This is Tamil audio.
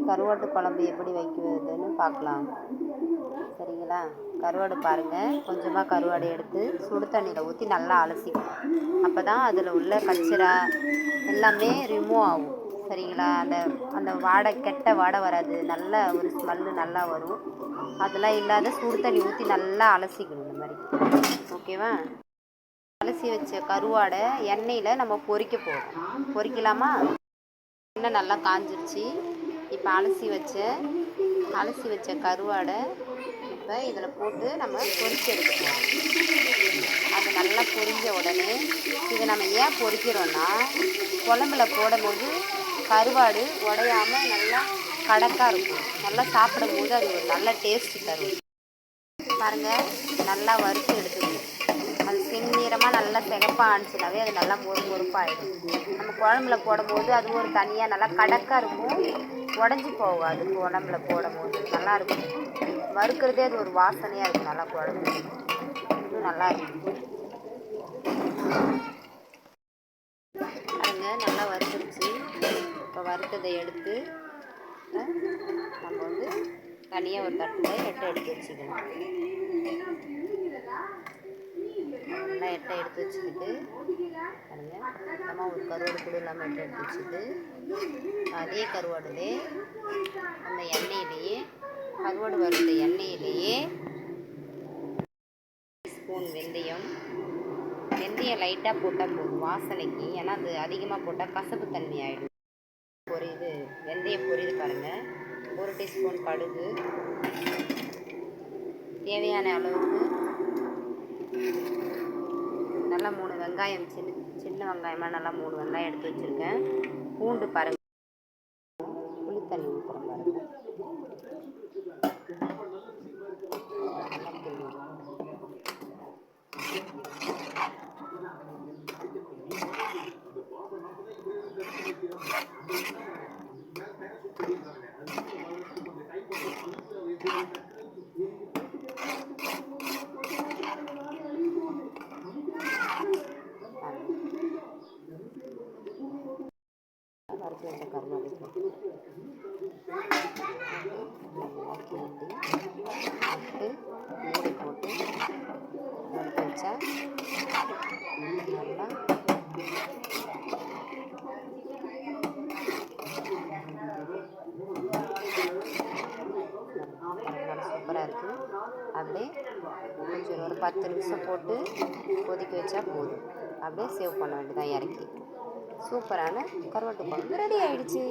கருவாட்டு குழம்பு எப்படி வைக்கிறதுன்னு பார்க்கலாம். சரிங்களா? கருவாடு பாருங்கள், கொஞ்சமாக கருவாடு எடுத்து சுடு தண்ணியில் ஊற்றி நல்லா அலசிக்கணும். அப்போ தான் அதில் உள்ள கச்சரா எல்லாமே ரிமூவ் ஆகும். சரிங்களா? அந்த வாடை, கெட்ட வாடை வராது, நல்ல ஒரு ஸ்மெல்லு நல்லா வரும். அதெல்லாம் இல்லாத சுடு தண்ணி ஊற்றி நல்லா அலசிக்கணும். இந்த மாதிரி ஓகேவா? அலசி வச்ச கருவாடை எண்ணெயில் நம்ம பொரிக்க போகிறோம். பொரிக்கலாமா? எண்ணெய் நல்லா காஞ்சிருச்சு. இப்போ அலசி வச்ச கருவாடை இப்போ இதில் போட்டு நம்ம பொரிச்சு எடுத்துக்கலாம். அது நல்லா பொரிஞ்ச உடனே இதை நம்ம ஏன் பொரிக்கிறோன்னா, குழம்புல போடும்போது கருவாடு உடையாமல் நல்லா கடக்காக இருக்கும். நல்லா சாப்பிடும்போது அது ஒரு நல்ல டேஸ்ட்டு தரும். பாருங்கள், நல்லா வறுத்து எடுத்துக்கணும். அது செந்நிறமாக நல்லா சிகப்பாக ஆனிச்சுனாவே அது நல்லா மொறுப்பாகிடும். நம்ம குழம்புல போடும்போது அது ஒரு தனியாக நல்லா கடக்காக இருக்கும், உடஞ்சி போகாது. குழம்புல போடும்போது நல்லாயிருக்கும். வறுக்கிறதே அது ஒரு வாசனையாக இருக்கும். நல்லா குழம்பு இன்னும் நல்லாயிருக்கும். பாருங்க, நல்லா வறுத்துருச்சு. இப்போ வறுத்ததை எடுத்து நம்ம தனியாக ஒரு தட்டில் எடுத்து வச்சுக்கணும். நல்லா எடுத்து வச்சுக்கிட்டு பாருங்கள், சுத்தமாக ஒரு கருவாடு கூட இல்லாமல் எடுத்து வச்சுட்டு அதே கருவாடுலே அந்த எண்ணெயிலேயே, கருவாடு வறுத்த எண்ணெயிலேயே ஸ்பூன் வெந்தயம் லைட்டாக போட்டால் போதும் வாசனைக்கு. ஏன்னா அது அதிகமாக போட்டால் கசப்பு தன்மை ஆகிடும். வெந்தயம் பொரியுது பாருங்கள். 1 டீஸ்பூன் கடுகு, தேவையான அளவுக்கு நல்லா 3 வெங்காயம், சின்ன வெங்காயமாக நல்லா 3 வெங்காயம் எடுத்து வச்சுருக்கேன். பூண்டு பாருங்கள், புளித்தண்ணி ஊற்றுறேன் பாருங்கள். வறுத்து வச்ச கருவாடு போட்டு நல்லா கிண்டி மூடி போட்டு வறுத்து வச்சா நல்லா சூப்பராக இருக்குது. அப்படியே கொஞ்சம் ஒரு 10 நிமிஷம் போட்டு கொதிக்க வச்சா போதும். அப்படியே சேவ் பண்ண வேண்டியதான். இறக்கி சூப்பரான கருவாட்டு குழம்பு ரெடி ஆகிடுச்சு.